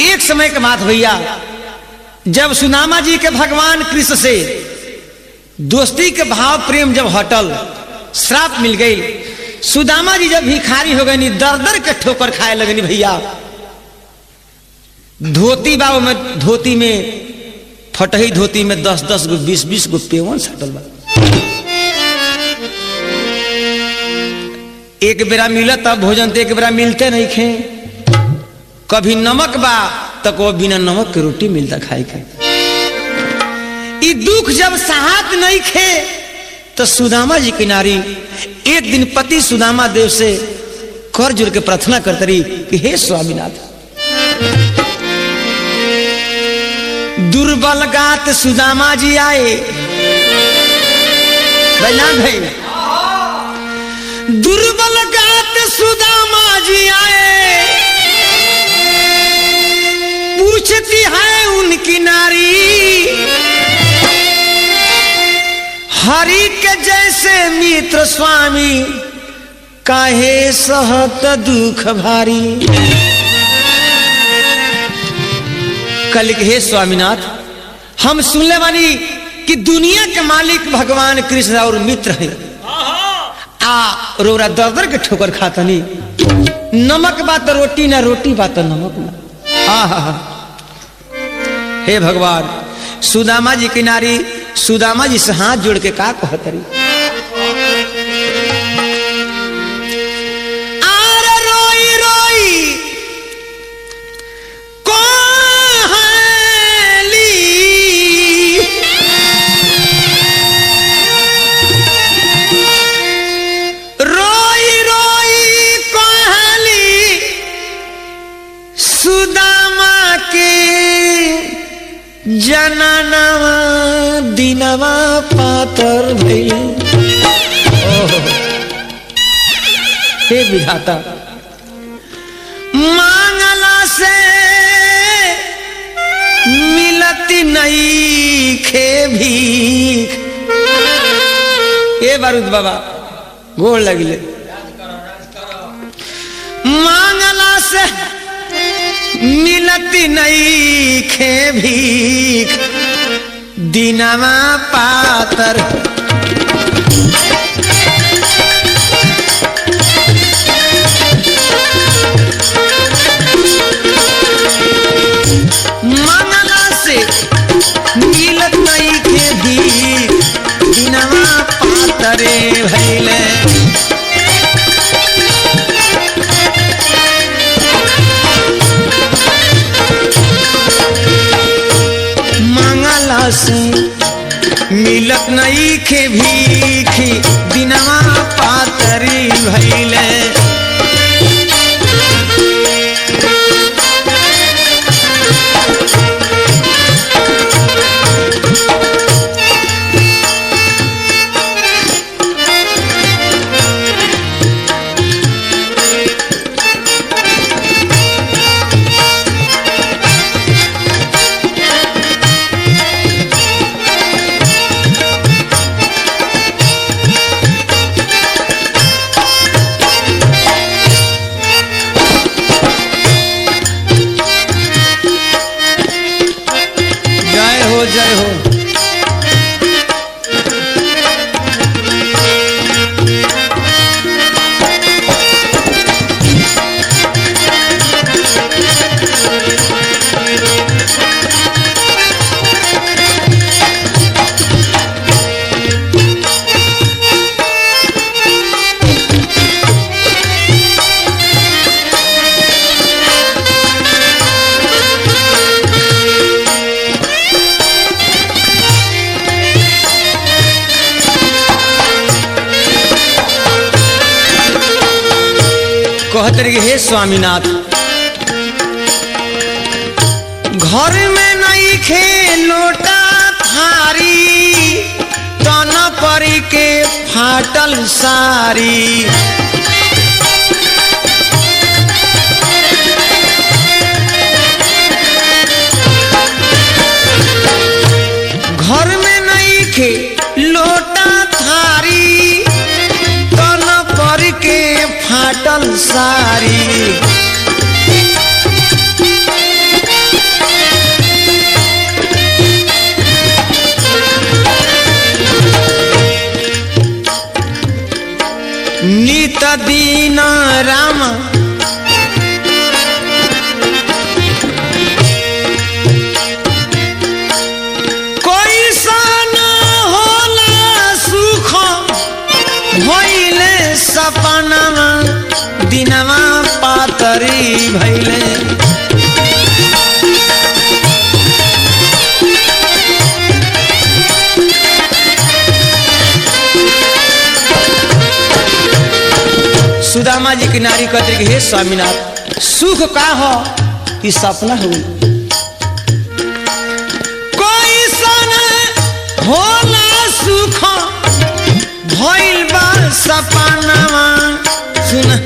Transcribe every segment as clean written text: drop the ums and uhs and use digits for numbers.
एक समय के बात भैया, जब सुदामा जी के भगवान कृष्ण से दोस्ती के भाव प्रेम जब हटल, श्राप मिल गई, सुदामा जी जब भिखारी हो गई, दर दर के ठोकर खाए लगनी भैया। धोती बाबू में, धोती में फटही धोती में 10-10 गो 20-20 गो पेवन सटल बा। एक बेरा मिलत तब भोजन, तो एक बेरा मिलते नहीं खे। कभी नमक बा तो को बिना नमक के रोटी मिलता खाए के। ई दुख जब साहत नहीं खे तो सुदामा जी किनारी एक दिन पति सुदामा देव से कर जुड़ के प्रार्थना करते रही कि हे स्वामीनाथ, दुर्बल गात सुदामा जी आए। भाई दुर्बल गात सुदामा जी आए, पूछती है उनकी नारी, हरि के जैसे मित्र स्वामी, काहे सहत दुख भारी। कल हे स्वामीनाथ, हम सुनले बानी कि दुनिया के मालिक भगवान कृष्ण और मित्र है, आ रोरा दर दर के ठोकर खातनी। नमक बात रोटी ना, रोटी बात नमक ना। हे भगवान, सुदामा जी किनारी सुदामा जी से हाथ जोड़ के का कहतरी, आरे रोई रोई कोहली, रोई रोई कोहली सुदामा के जननवा दिनवा पातर भइल। हे विधाता, मांगला से मिलती नहीं खे भीख। हे बारूद बाबा गोड़ लगिले, मांगला से मिलती नहीं खे भीख, दिनवा पातर। मंगला से मिलत नहीं खे भीख, दिनवा पातरे भइले। से मिलत नहीं खे भीखी, दिनवा पातरी भइले। जय हो। कहते रहे हे स्वामीनाथ, घर में नहीं खे लोटा थारी, तन परी के फाटल सारी। घर में नहीं खे लोटा थारी, तन पर के फाटल सारी। दीन राम कोई सन होला सुख भइले सपनामा दिनमा पातरी भइले सुदामा जी की नारी कहते कि हे स्वामीनाथ सुख का हो कि सपना हो कोई सन होला सुख भइल बा सपनावा सुन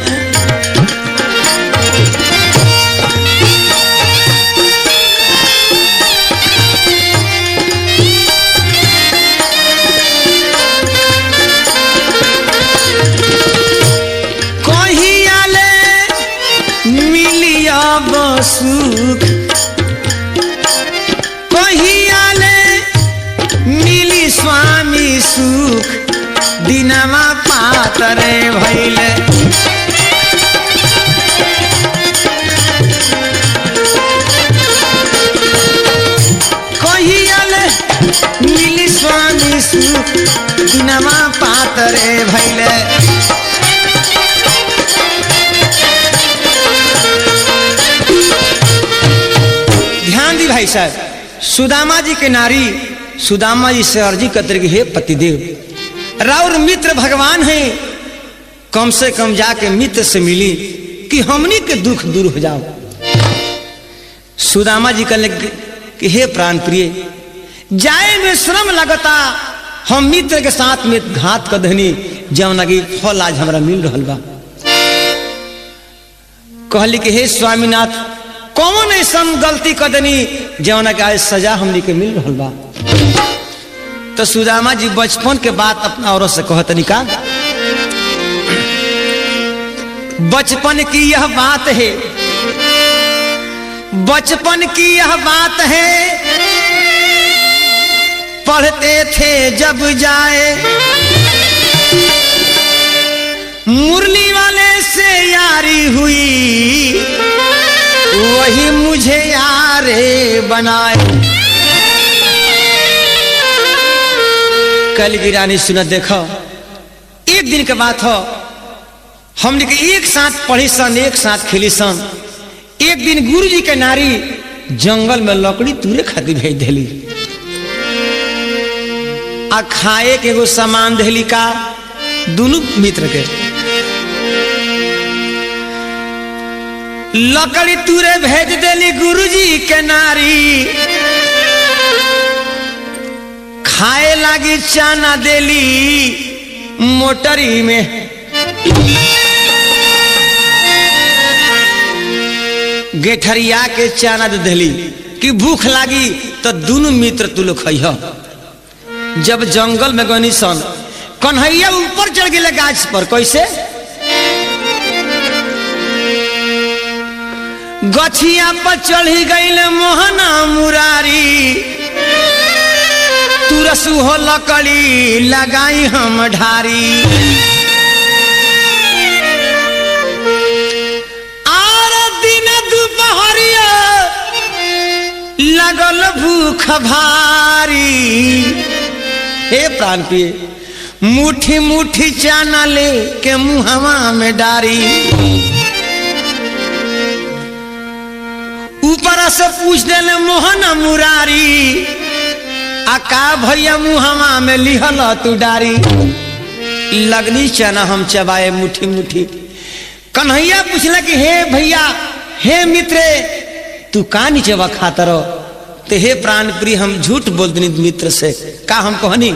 सुख कहियाले मिली स्वामी सुख दिनमा पातरे भइले कहियाले मिली स्वामी सुख दिनमा पातरे भइले भाई साहब सुदामा जी के नारी सुदामा जी से अर्जी करते कि हे पतिदेव राउर मित्र भगवान है कम से कम जाके मित्र से मिली कि हमनी के दुख दूर हो जाओ सुदामा जी कहले कि हे प्राण प्रिय जाए में श्रम लगता हम मित्र के साथ में घात कर देनी जौन की फल आज हमरा मिल रहा बा कहली कि हे स्वामीनाथ कौन ऐसा गलती कर देनी जौना के आज सजा हमनी के मिल रहा बा तो सुदामा जी बचपन के बात अपना औरत से कहतनी का बचपन की यह बात है बचपन की यह बात है पढ़ते थे जब जाए मुरली वाले से यारी हुई वही मुझे यारे बनाए कल की रानी सुन देखो एक दिन के बात हो हमने के एक साथ पढ़ी सन एक साथ खेली सन एक दिन गुरुजी के नारी जंगल में लकड़ी तूरे खातिर भेज देली आ खाए के एगो सामान देली का दोनों मित्र के लकड़ी तूरे भेज देली गुरुजी के नारी खाए लागी चाना देली मोटरी में गेठरिया के चाना दे देली कि भूख लागी तो दोनों मित्र तू लोग खइह जब जंगल में गनी सन कन्हैया ऊपर चढ़ गए गाछ पर कैसे गछिया पर चढ़ी गई मोहना मुरारी तुरसु हो लकड़ी लगाई हम ढारी आर दिन दोपहरिया लगल भूख भारी हे प्राण प्रिय मुट्ठी मुट्ठी चाना ले के मुहवा में डारी ऊपर से पूछ देले मोहना मुरारी आका भैया मुहवा में लिहल तू डारी लगनी चना हम चबाए मुट्ठी मुट्ठी कन्हैया पूछला कि हे भैया हे मित्र तू का नीचे वा खाता रहो ते हे प्राण प्रिय हम झूठ बोल दनी मित्र से का हम कहनी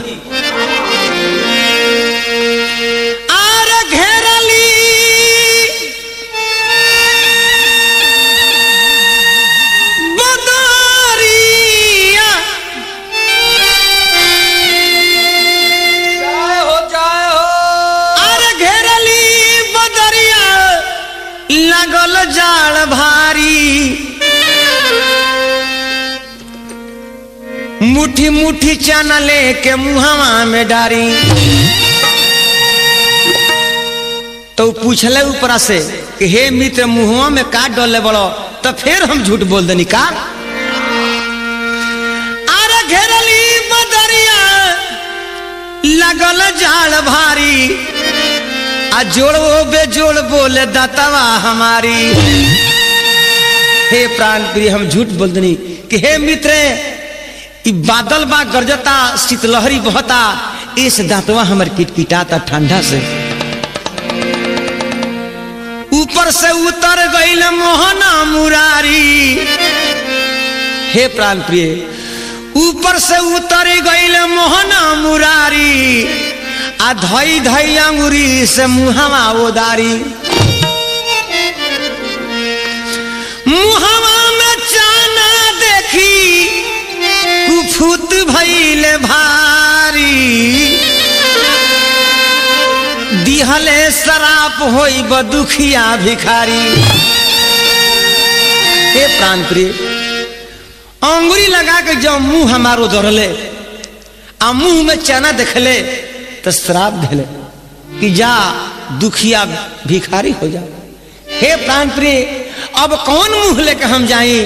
जाल भारी मुट्ठी मुट्ठी चना ले के मुहवा में डारी तो पूछले ऊपर से कि हे मित्र मुहुआ में का डोले बड़ो, तो फिर हम झूठ बोल देनी का। अरे घेरली बदरिया लगल जाल भारी, आ जोड़ो बेजोड़ बोले दातावा हमारी। हे प्राण प्रिय हम झूठ बोल देनी कि हे मित्र ई बादल बा गरजता, शीतलहरी बहता, इस दांतवा हमर किटकिटाता ठंडा से। ऊपर से उतर गईल मोहना मुरारी। हे प्राण प्रिय ऊपर से उतर गईल मोहना मुरारी, आ धई धई अंगुरी से मुहावा ओदारी। मुहावा में चाना देखी कुफुत भइले भारी, दिहले शराप होई बदुखिया भिखारी। हे प्राण प्रिय अंगुरी लगा के जब मुंह हमारो धरले, आ मुंह में चना देखले तो श्राप दिले कि जा दुखिया भिखारी हो जा। हे प्राण प्रिय अब कौन मुंह लेके हम जाई?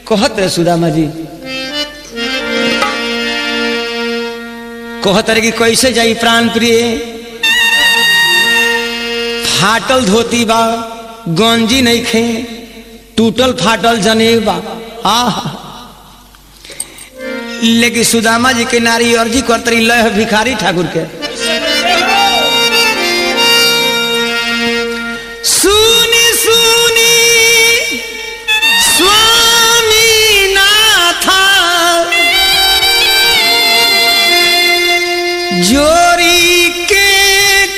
कहत रहे सुदामा जी, कहत रहे कि कैसे जाई प्राण प्रिय? फाटल धोती बा, गंजी नहीं खे, टूटल फाटल जनेऊ बा। लेकिन सुदामा जी के नारी अर्जी करतरी लह भिखारी ठाकुर के, सुनी सुनी स्वामी नाथा जोरी के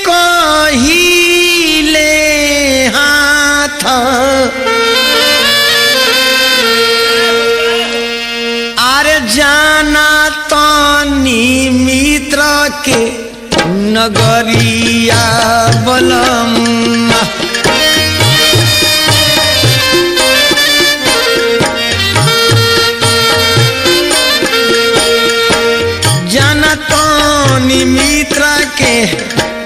कही हाथ, अरे जाना तानी मित्र के नगरिया बलम। जाना तानी मित्र के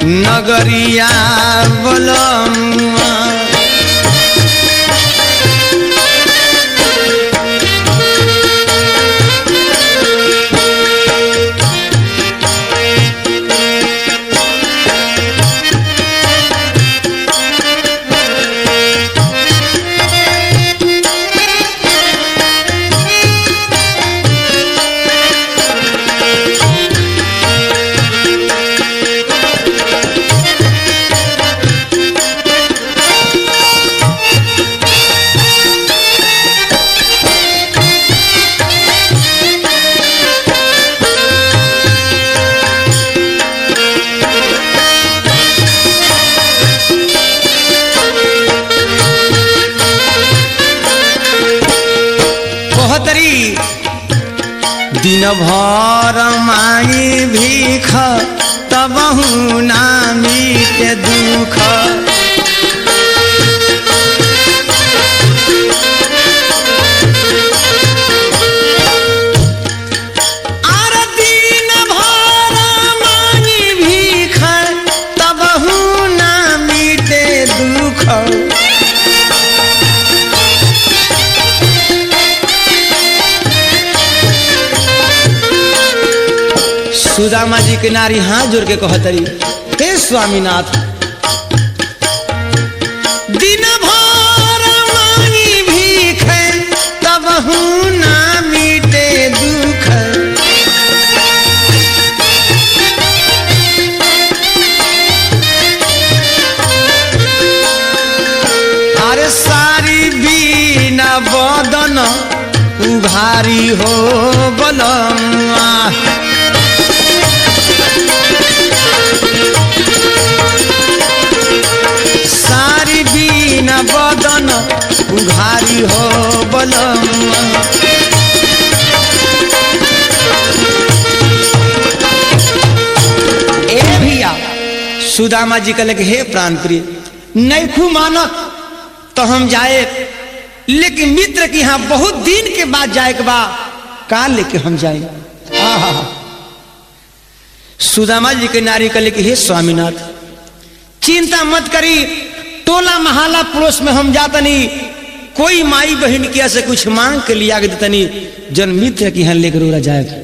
नगरिया बलम। दिन भर मांगी भीख तबहु ना मीटे दुख। अरे दिन भर मांगी भीख तबहु ना मीटे दुख। सुदामा जी के नारी हाथ जोड़ के कहतरी, हे स्वामीनाथ दिन भर मांगी भीख तबहु ना मीटे दुख। अरे सारी बीना बदन उघारी हो बलमा। सारी बीना बदन उघारी हो बलम। ए भैया सुदामा जी कहले कि हे प्राण प्रिय नहीं खू मानत तो हम जाए, लेकिन मित्र के यहाँ बहुत दिन के बाद जाए के बा, का लेके हम जाए? सुदामा जी के नारी कहले कि हे स्वामीनाथ चिंता मत करी, टोला महाला पड़ोस में हम जातनी, कोई माई बहन किया से कुछ मांग के लिया देतनी, जन मित्र की यहाँ लेकर उड़ा जाएगा।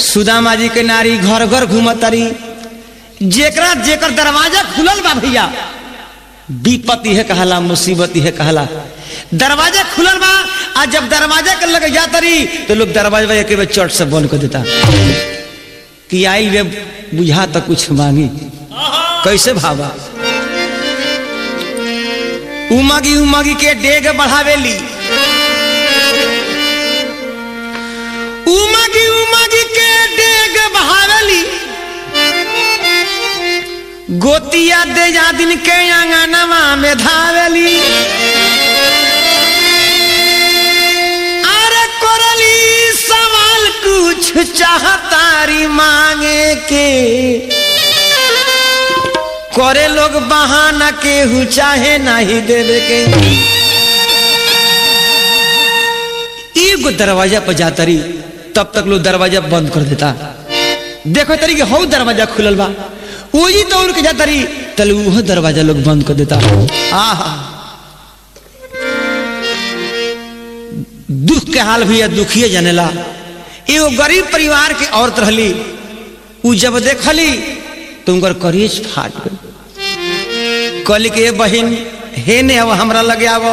सुदामा जी के नारी घर घर घूमत तारी, जेकरा जेकर दरवाजा खुलल बा भैया, विपत्ति है कहला, मुसीबत है कहला। दरवाजा खुलल बा, आज जब दरवाजा के लगे जाता रही तो लोग दरवाजा एक बार चट से बंद कर देता कि आई वे बुझा तो कुछ मांगी। कैसे भावा उमगी उमगी के डेग बढ़ावेली, उमगी उमगी के डेग बढ़ावेली, गोतिया दे जा दिन के अंगनवा में धावेली। अरे कोरली सवाल कुछ चाहतारी मांगे के, करे लोग बहाना केहू चाहे नहीं देवे के। एगो दरवाजा पर जाता रही, तब तक लोग दरवाजा बंद कर देता। देखो तरी हो दरवाजा खुलल बा, वही दौड़ के जाता रही, तल वो दरवाजा लोग बंद कर देता। आहा दुख के हाल भी दुखिए जानेला। एगो गरीब परिवार के औरत रहली, उ जब देखली तो उनकर करेज फाट गई। कहली के बहन हे ने अब हमरा लगे आव,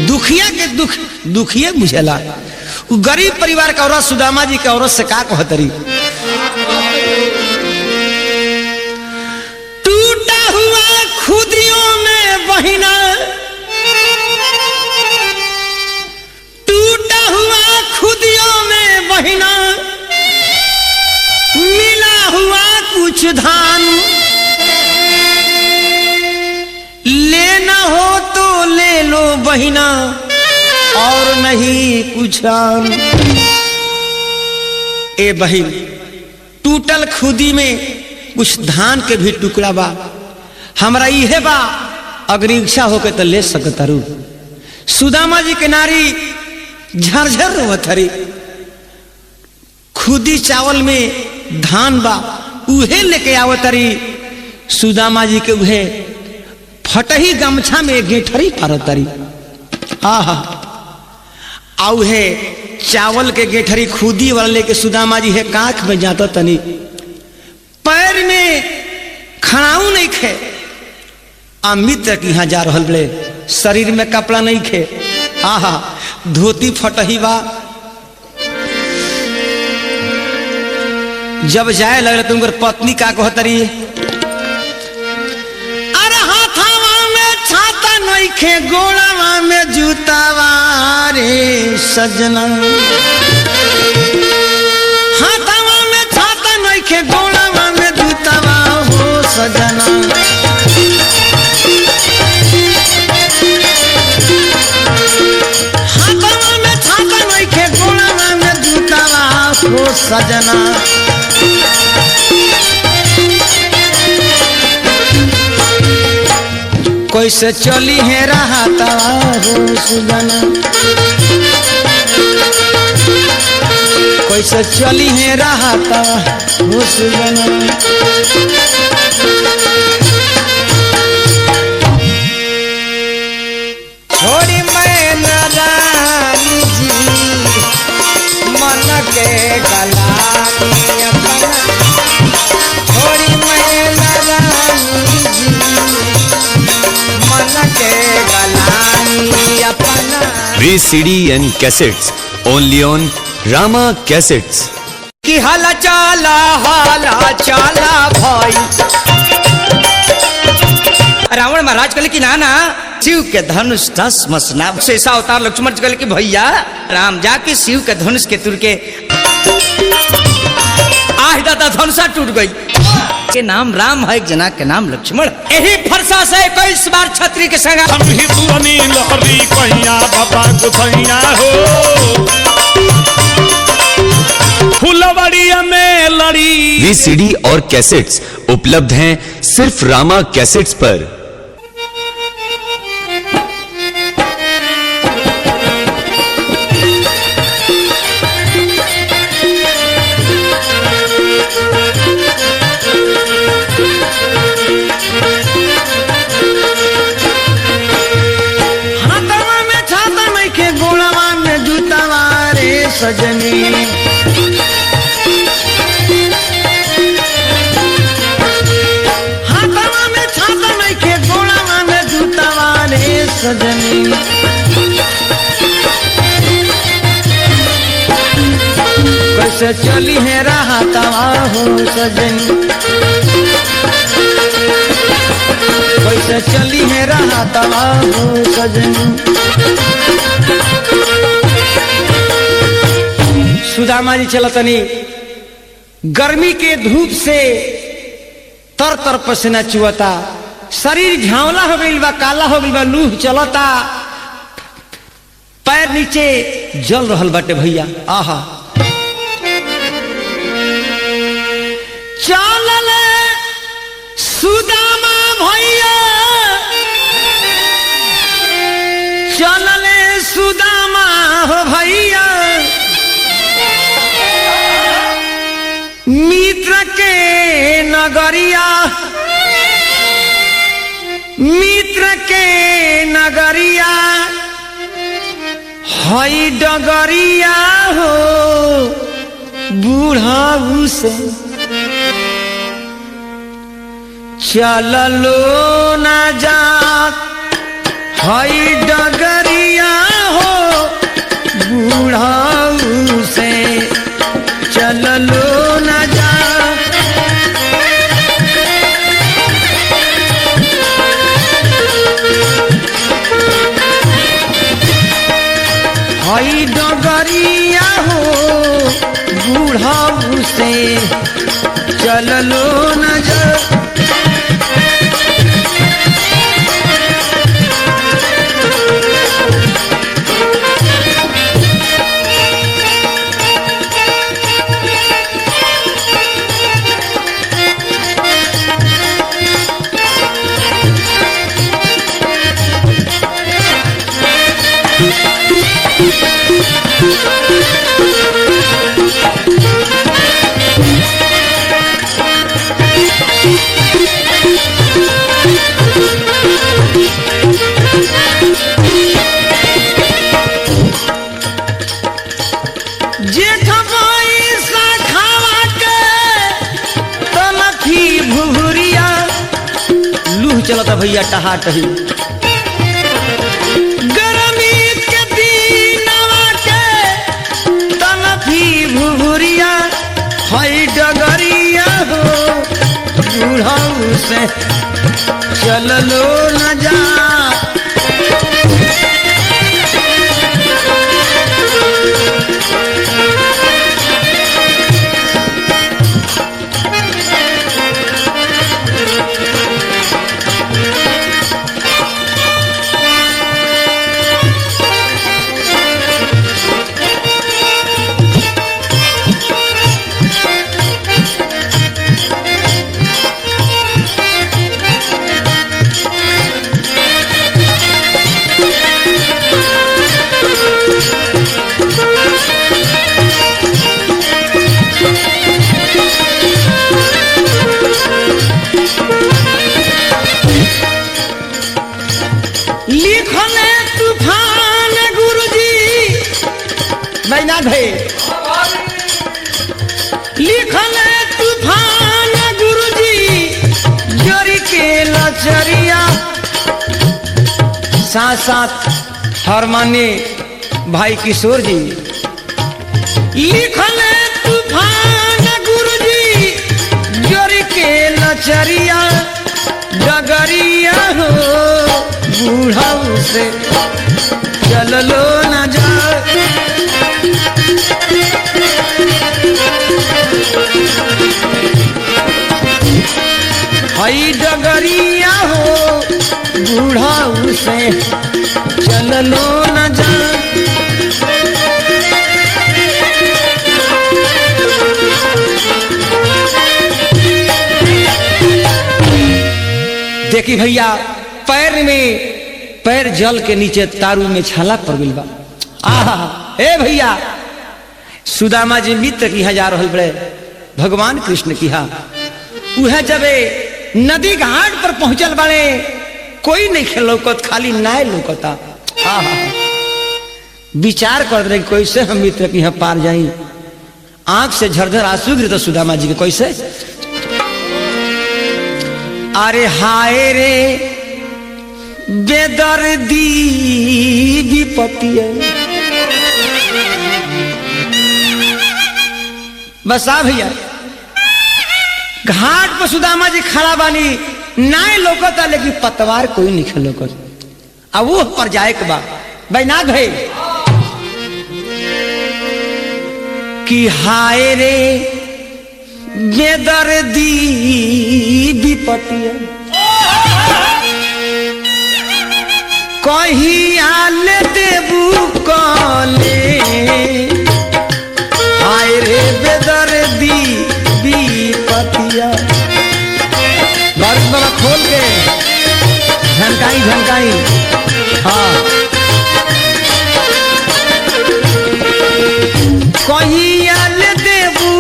दुखिया के दुख दुखिए बुझेला। गरीब परिवार का औरत सुदामा जी के औरत से का कहतरी, टूटा हुआ खुदियों में बहिना, टूटा हुआ खुदियों में बहिना, मिला हुआ कुछ धान, लेना हो तो ले लो बहिना और नहीं कुछ आन। ए बहिन टूटल खुदी में कुछ धान के भी टुकड़ा बा, हमरा इहे बा, अगर इच्छा होके तो ले सकता रू। सुदामा जी के नारी झरझर रोवत हरी, खुदी चावल में धान बा, उहे लेके आवत हरी। सुदामा जी के उहे फटही गमछा में गेठरी पारतरी। आहा आउ है चावल के गेठरी खुदी वाला लेके सुदामा जी है काख में जाता तनी, पैर में खड़ाऊ नहीं खे, मित्र की यहाँ जा रहल बड़े, शरीर में कपड़ा नहीं खे। आहा धोती फटही बा, जब जाए लगे तो उनकर पत्नी का कहतरी, खे गोड़ावा में जूतावा रे सजना, हाथावा में छाता नहीं खे गोड़ावा में जूतावा हो सजना। हाथावा में छाता नहीं खे गोड़ावा में जूतावा हो सजना। कैसे चली है रहता हो सुजना, कैसे चली है रहता हो सुजना। छोड़ी मैं नारानी जी मन के गलानी अपना, छोड़ी मैं नारानी जी VCD and cassettes only on Rama Cassettes। कि हाला चाला भाई, रावण महाराज कहले कि ना शिव के धनुष दस मसना, शेषा अवतार लक्ष्मण कहले कि भैया राम जाके शिव के धनुष के तुर के आह दादा धनुषा टूट गई। के नाम राम है, एक जना के नाम लक्ष्मण। यही फरसा से 21 बार छतरी के संग हम ही पुरानी लहरी कहिया बाबा गुथैया हो, फुलवड़िया में लड़ी। VCD और कैसेट्स उपलब्ध हैं सिर्फ रामा कैसेट्स पर। सजनी। हाथवा में छाता नहीं खे गोड़वा में जूतावा रे सजनी। कैसे चली है राहतवा हो सजनी, कैसे चली है राहतवा हो सजनी। सुदामा जी चलतनी गर्मी के धूप से तर तर पसीना चुअता, शरीर झांवला हो गइल बा, काला हो गइल बा, लूह चलता, पैर नीचे जल रहल बाटे भैया। आहा चलल सुदामा भैया, चलल सुदामा हो भैया, मित्र के नगरिया, मित्र के नगरिया, हई डगरिया हो बूढ़ा से चललो न जात, हई डगरिया हो बूढ़ा से चललो न जात। हई डगरिया हो बूढ़ा से चललो न जात। चलता भैया टहा टही गर्मी के दिनवा के तलफी भुभुरिया, हई डगरिया हो बूढ़ा से चललो न जा। लिखल तूफान गुरुजी जोरी के लचरिया, साथ साथ हरमाने भाई किशोर जी। लिखल तूफान गुरुजी जोरी के लचरिया, डगरिया हो बूढ़ा से चललो न जा। हई डगरिया हो बूढ़ा से चललो न जा। देखी भैया पैर जल के नीचे तारू में छाला पड़ गई बा। आहा ए भैया सुदामा जी मित्र की जा रहल बड़े भगवान कृष्ण की उहे जबे नदी घाट पर पहुंचल बड़े कोई नहीं खेल लौकत, खाली नाय लौकता। विचार कर रहे कैसे हम मित्र की यहाँ पार जाई। आंख से झरझर आंसू गिरे तो सुदामा जी के कैसे। अरे हाय रे बेदर्दी विपत्ति बस आ भैया। घाट पर सुदामा जी खड़ा बानी, नाय लोकता लेकिन पतवार कोई नहीं खेलोकत। अब वो पर जाए के बा बैनाग है कि हाय रे बेदर्दी विपत्ति कहीं आल देबू कले। हाय रे बेदर्दी विपत्तिया। बारिश बाबा खोल के झनकाई झनकाई। हाँ कहीं आल देबू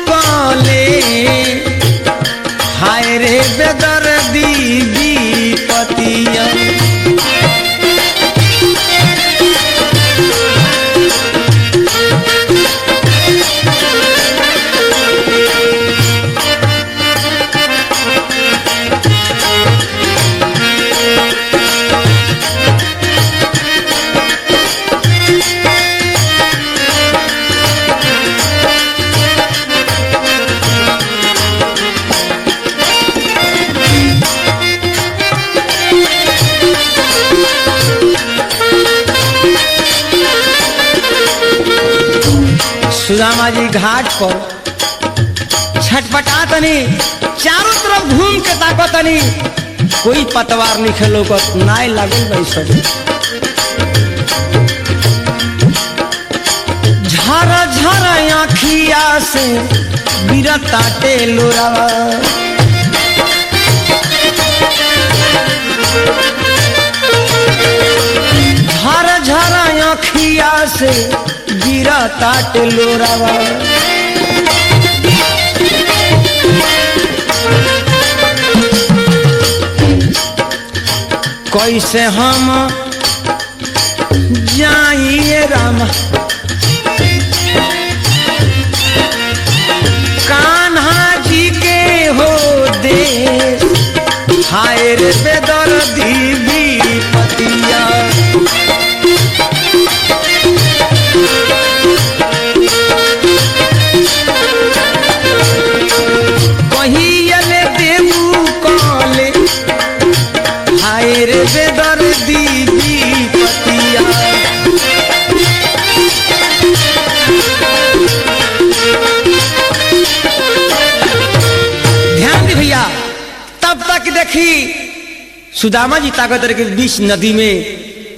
कले। हाय रे बेदर्दी विपत्तिया। सुदामा जी घाट पर छटपटा तनी, चारों तरफ घूम के ताको तनी, कोई पतवार नहीं खेलो को नाय लागल बैस। झरा झरा आँखिया से गिरता टेलोरावा। झरा झरा आँखिया से गिरा ताट लोरावा। कैसे हम जाइए राम कान्हा जी के हो देश। हाय रे बेदर्दी विपत्तिया। बेदर्दी विपत्तिया। ध्यान दी भैया। तब तक देखी सुदामा जी ताकत के बीच नदी में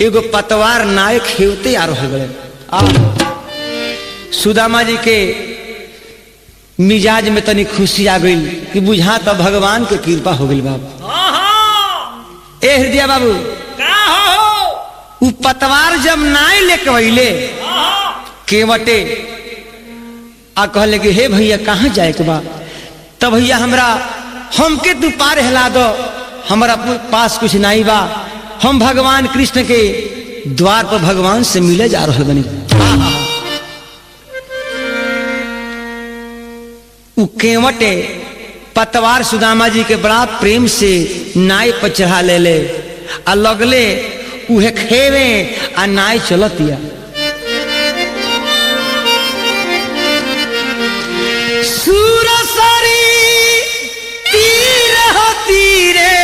एगो पतवार नाय खेवते आ रहा गए। सुदामा जी के मिजाज में तनी खुशी आ गई कि बुझा तो भगवान के कृपा हो गई। बाबू ए हृदय बाबू का हो उ पतवार जब नाय लेके अइले केवटे आ कहले कि हे भैया कहाँ जाए के बा। तब भैया हमरा हमके तू पार हिला दो, हमारा पास कुछ नहीं बा। हम भगवान कृष्ण के द्वार पर भगवान से मिले जा रहे बनी। उ केवटे पतवार सुदामा जी के बड़ा प्रेम से नाय पर चढ़ा ले आ लगले उहे खेवे आ नाय चलतिया। सूरसरी तीर हो तीरे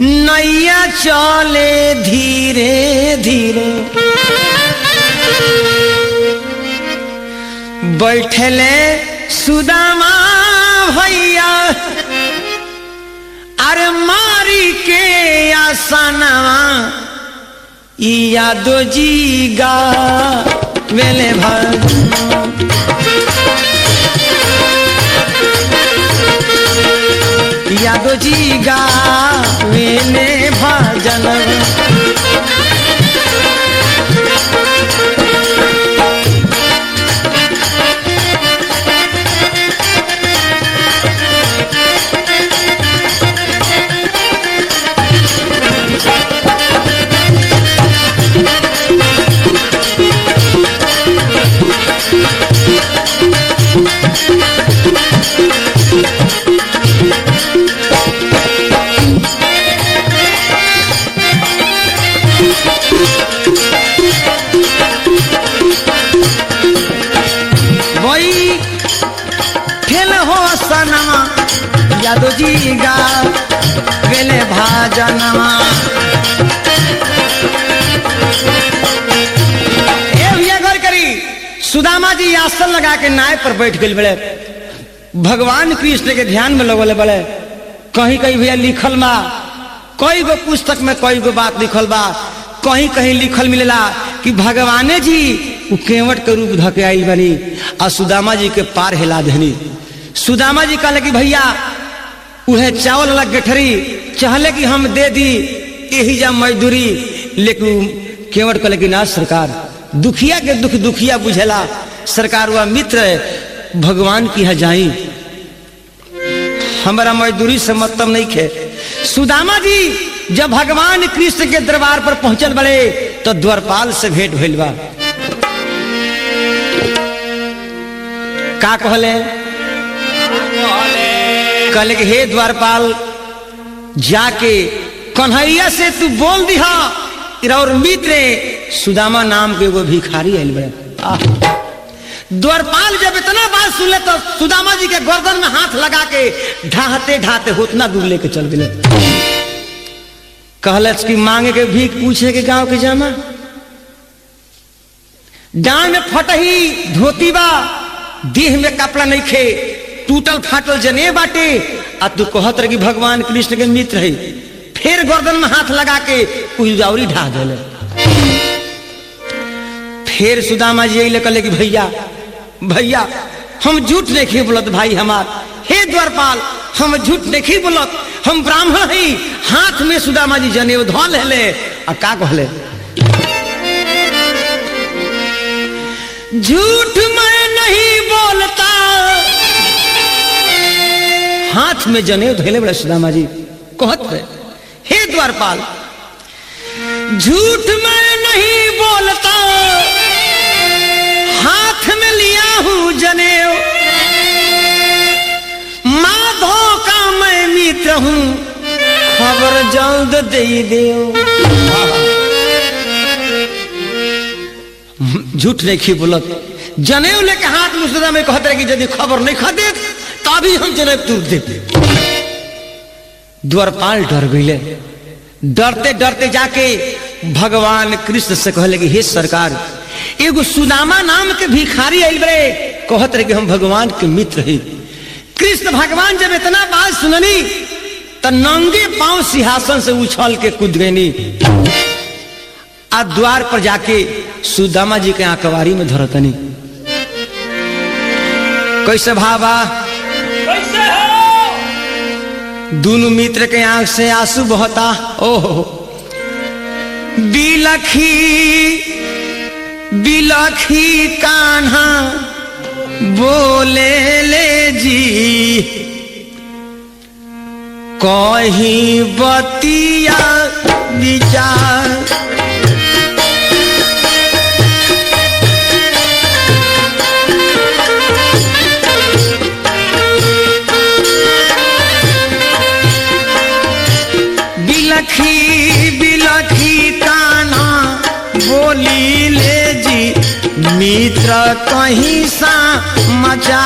नैया चले धीरे धीरे। बैठले सुदामा भैया अरे मारी के आसनवा। यादो जी गा वेले यादो जी गा वेले भजन। वही खेल हो सनमा यादव जी गा वेले भाजनमा। ए भैया गौर करी, सुदामा जी आसन लगा के नाव पर बैठ गए बड़े, भगवान कृष्ण के ध्यान में लगल बड़े। कहीं कहीं भैया लिखल बा, कई गो पुस्तक में कई गो बात लिखल बा, कहीं कहीं लिखल मिलेला कि भगवाने जी उ केवट के रूप धके आइल बनी और सुदामा जी के पार हिला देनी। सुदामा जी कहले कि भैया उहे चावल वाला गठरी चाहले कि हम दे दी यही जा मजदूरी, लेकिन केवट कहले कि ना सरकार, दुखिया के दुख दुखिया बुझेला, सरकार हुआ मित्र भगवान की यहाँ जाई, हमारा मजदूरी से मतलब नहीं खे। सुदामा जी जब भगवान कृष्ण के दरबार पर पहुंचल बड़े तो द्वारपाल से भेंट भइल बा। का कहले? कहले कि हे द्वारपाल, जाके कन्हैया से तू बोल दिहा और मित्र सुदामा नाम के वो भिखारी आइल बड़े। द्वारपाल जब इतना बात सुन ले तो सुदामा जी के गर्दन में हाथ लगा के ढाहते ढाहते होतना दूर लेके चल दिले। कहले कि मांगे के भीख पूछे के गांव के जामा, डांड में फटही धोती बा, देह में कपड़ा नहीं खे, टूटल फाटल जने बाटे, आ तू कहत रही भगवान कृष्ण के मित्र है। फिर गर्दन में हाथ लगा के कुजावरी ढा दिले। फिर सुदामा जी यही कहले कि भैया भैया हम झूठ नहीं बोलत भाई हमार, हे द्वारपाल हम झूठ नहीं बोलत, हम ब्राह्मण ही। हाथ में सुदामा जी जनेऊ धो ले आ का कहले, झूठ मैं नहीं बोलता। हाथ में जनेऊ धोले बड़े सुदामा जी कहत रहे, हे द्वारपाल झूठ मैं नहीं बोलता, हाथ में लिया हूं जनेऊ, माधो का मैं मित्र हूं, खबर जल्द दे दो। झूठ नहीं बोलत, जनेऊ लेके हाथ में सुदामा में कहते रहे कि यदि खबर नहीं खा दे तभी हम जनेऊ तोड़ देते। द्वारपाल डर गईले, डरते डरते जाके भगवान कृष्ण से कहले कि हे सरकार, एगो सुदामा नाम के भिखारी आइल बड़े, कहत रहे कि हम भगवान के मित्र हैं। कृष्ण भगवान जब इतना बात सुननी तो नंगे पांव सिंहासन से उछल के कूद गईनी, आ द्वार पर जाके सुदामा जी के आंकवारी में धरतनी। कैसे भावा, कैसे हो? दोनों मित्र के आंख से आंसू बहता। ओहो, बिलखी बिलखी कान्हा बोले ले जी, कहीं बतिया विचार। बिलखी बिलखी कान्हा बोली ले जी, मित्र कहीं सा मचा।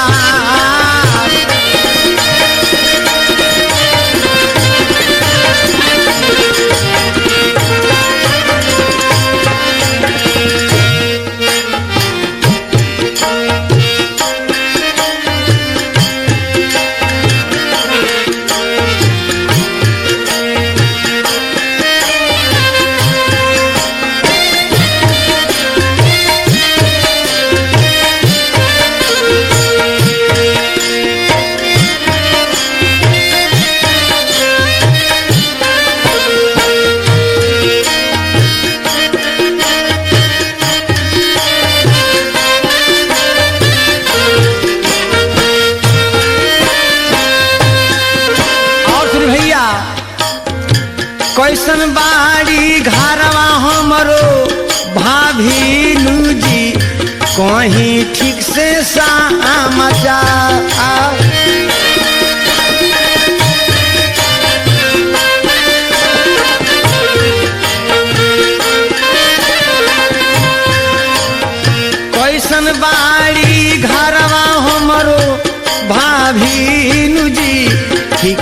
कैसन बाड़ी घरवा हमरो भाभी जी, कहीं ठीक से समाचा।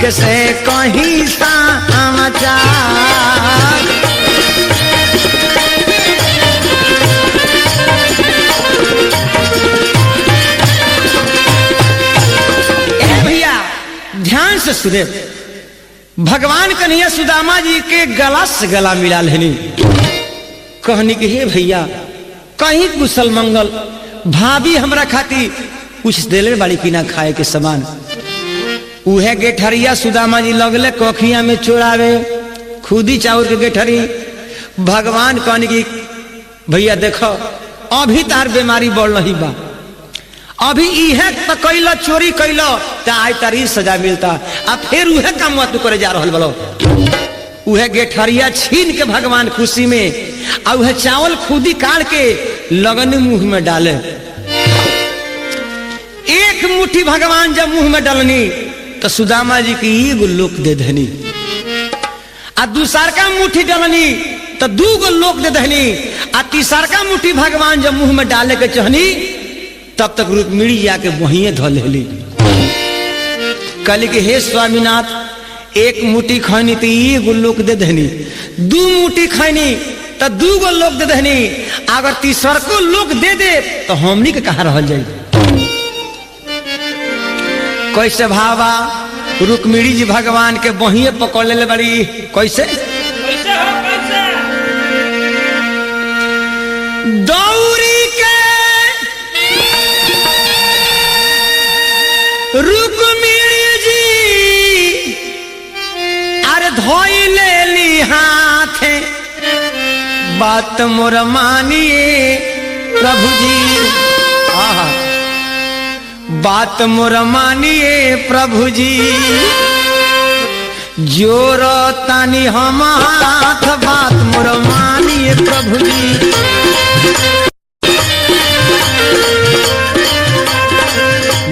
कैसे कहीं समाचार। भैया ध्यान से सुने, भगवान कन्हैया सुदामा जी के गला से गला मिला लेनी, कहनी कि हे भैया कहीं कुशल मंगल, भाभी हमरा खाती कुछ देले बाड़ी की ना खाए के समान। उहे गेठरिया सुदामा जी लगले कोखिया में चोरावे, खुदी चाउर के गेठरी। भगवान कहनी कि भैया देखो अभी तार बीमारी बढ़ रही बा, अभी इहे तो कैलो चोरी कैलो तो आज तारी सजा मिलता, अब फिर उहे काम तू करे जा रहल बलो। उहे गेठरिया छीन के भगवान खुशी में और उहे चावल खुदी काट के लगन मुंह में डाले। एक मुट्ठी भगवान जब मुंह में डालनी तो सुदामा जी की एगो लोक दे देनी, आ दूसर का मुट्ठी डालनी तो 2 गो लोक दे देनी, आ तीसर का मुट्ठी भगवान जब मुंह में डाले के चहनी तब तक रुक्मिणी जाके वहीं धो लेली। कल के हे स्वामीनाथ एक मुट्ठी खैनी तो एगो लोक दे देनी, 2 मुट्ठी खैनी तो 2 गो लोक दे देनी, अगर तीसर को लोक दे दे तो हमनी के कहा रह जाए। कैसे भावा रुक्मिणी जी भगवान के बहिए पकड़ ले बड़ी, कैसे दौरी के रुक्मिणी जी अरे धोई ले ली हाथे, बात मोर मानिए प्रभु जी, आहा बात मोर मानिए प्रभु जी, जोर तानी हम हाथ, बात मोर मानिए प्रभु जी।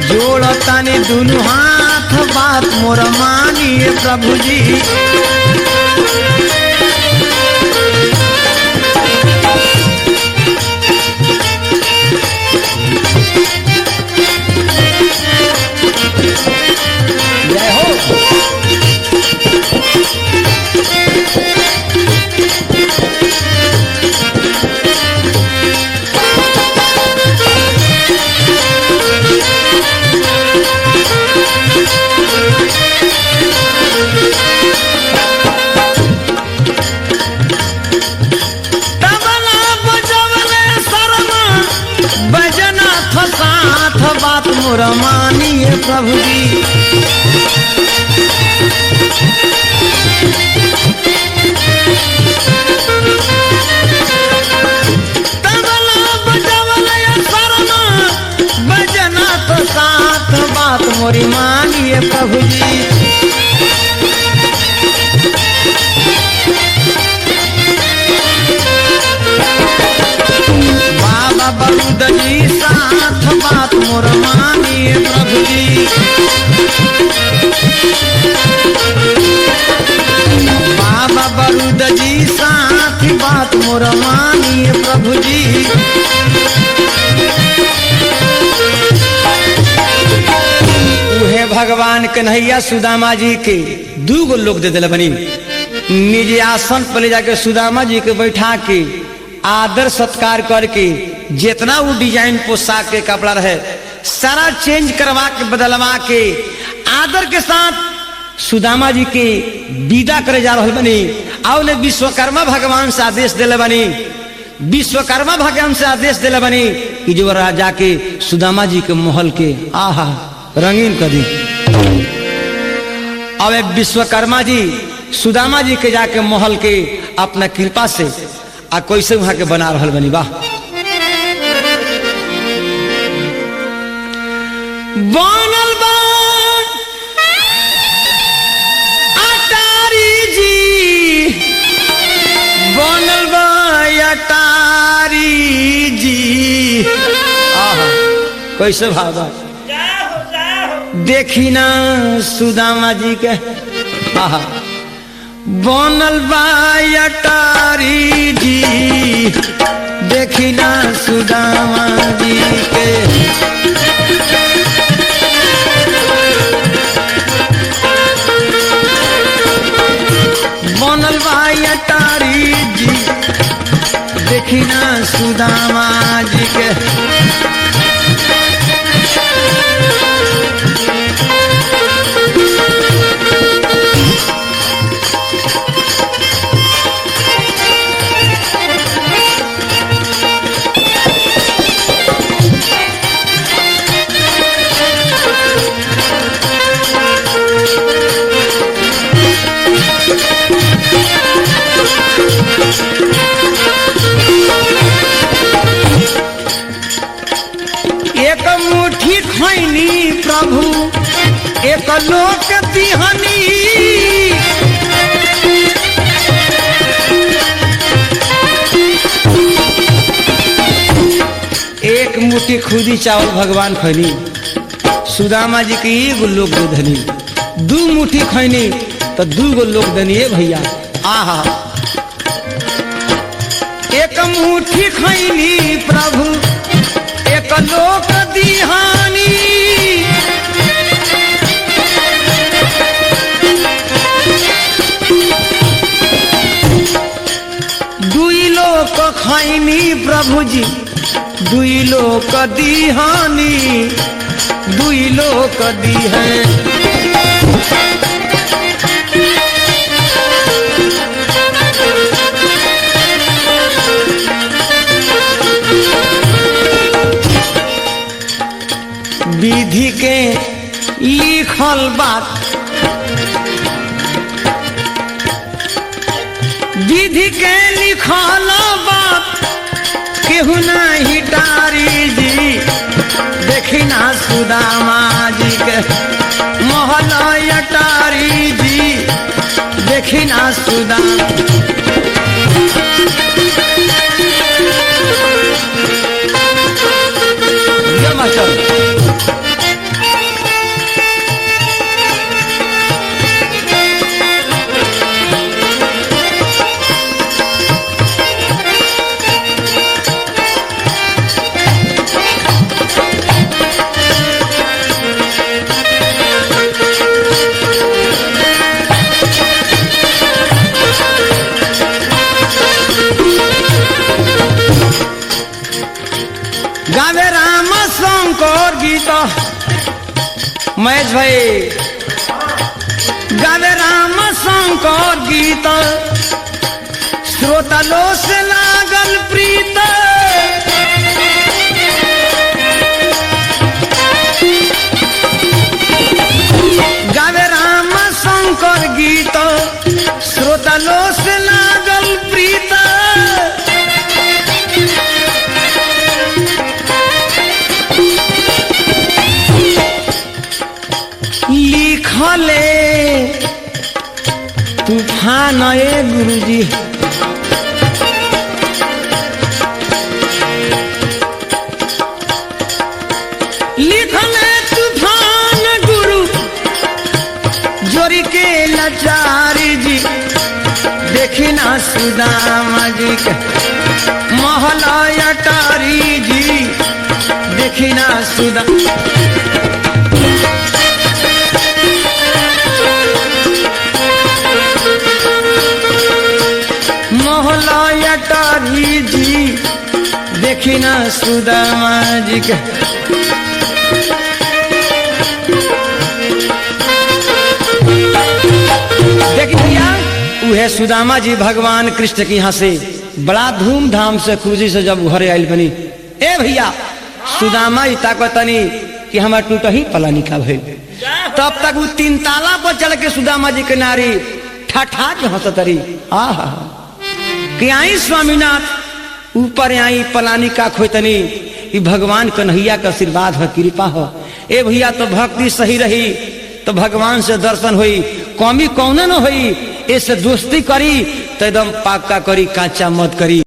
जोड़ तानी दोनों हाथ, बात मोर मानिए प्रभु जी। जय हो। बात मोर मानिए प्रभु जी। तबला बजवला शर्मा बजना तो साथ, बात मोरी मानिए प्रभु जी। बाबा बलूद जी साथ, बात मोर मानिए प्रभु जी। बाबा बलूद जी साथ, बात मोर मानिए प्रभु जी। उहे भगवान कन्हैया सुदामा जी के 2 गो लोक दे दिले बनी, निज आसन पर ले जाके सुदामा जी के बैठा के आदर सत्कार करके जितना वो डिजाइन पोशाक के कपड़ा रहे सारा चेंज करवा के बदलवा के आदर के साथ सुदामा जी के विदा करे जा रहा बनी। और ने विश्वकर्मा भगवान से आदेश दिले बनी, विश्वकर्मा भगवान से आदेश दिले बनी कि जो राजा के सुदामा जी के महल के आहा रंगीन कर दी। अब विश्वकर्मा जी सुदामा जी के जाके महल के अपना कृपा से आ कैसे वहां के बना रहल बनी। वाह बनल बा अटारी जी, बनल बा अटारी जी, आहा कैसे भावा देखी ना सुदामा जी के, आहा बनल बा अटारी जी, देखी ना सुदामा जी के। देखी ना सुदामा जी के। एक मुट्ठी खैनी प्रभु एक लोक दिहनी। एक मुट्ठी खुदी चावल भगवान खैनी, सुदामा जी के एगो लोक देधनी। दू मुट्ठी खैनी तो 2 गो लोक देनी है भैया। आहा एक मुट्ठी खैनी प्रभु एक लोक दिहानी। दुई लोक खैनी प्रभु जी 2 लोक दिहानी, 2 लोक दिहानी। विधि के लिखल बात, विधि के लिखल बात केहू नहीं टारी जी। देखी ना सुदामा जी के महल अटारी जी। देखी ना सुदामा गावे राम शंकर गीत महेश भाई। गावे राम शंकर गीत श्रोता लो से लागल प्रीत। गावे राम शंकर गीत श्रोता लो से लागल प्रीत। लिखले तूफान ए गुरुजी। लिखले तूफान गुरु जोरी के लाचारी जी। देखी ना सुदामा जी के महल अटारी जी। देखी ना सुदामा अटारी जी। देखी ना सुदामा जी के। देखिए भैया उहे सुदामा जी भगवान कृष्ण के यहाँ से बड़ा धूमधाम से खुशी से जब घरे आयल बनी। ए भैया सुदामा जी ताकतनी कि हमार टूट ही पलानी का भइल। तब तक वो 3 ताला पर चढ़ के सुदामा जी के नारी ठाठा के हंसतरी। आहा कि आई स्वामीनाथ ऊपर आई पलानी का खोतनी। ये भगवान कन्हैया का आशीर्वाद है, कृपा हो। ए भैया तो भक्ति सही रही तो भगवान से दर्शन हुई, कमी कौन न हुई। ऐसे दोस्ती करी तो एकदम पाका करी, काचा मत करी।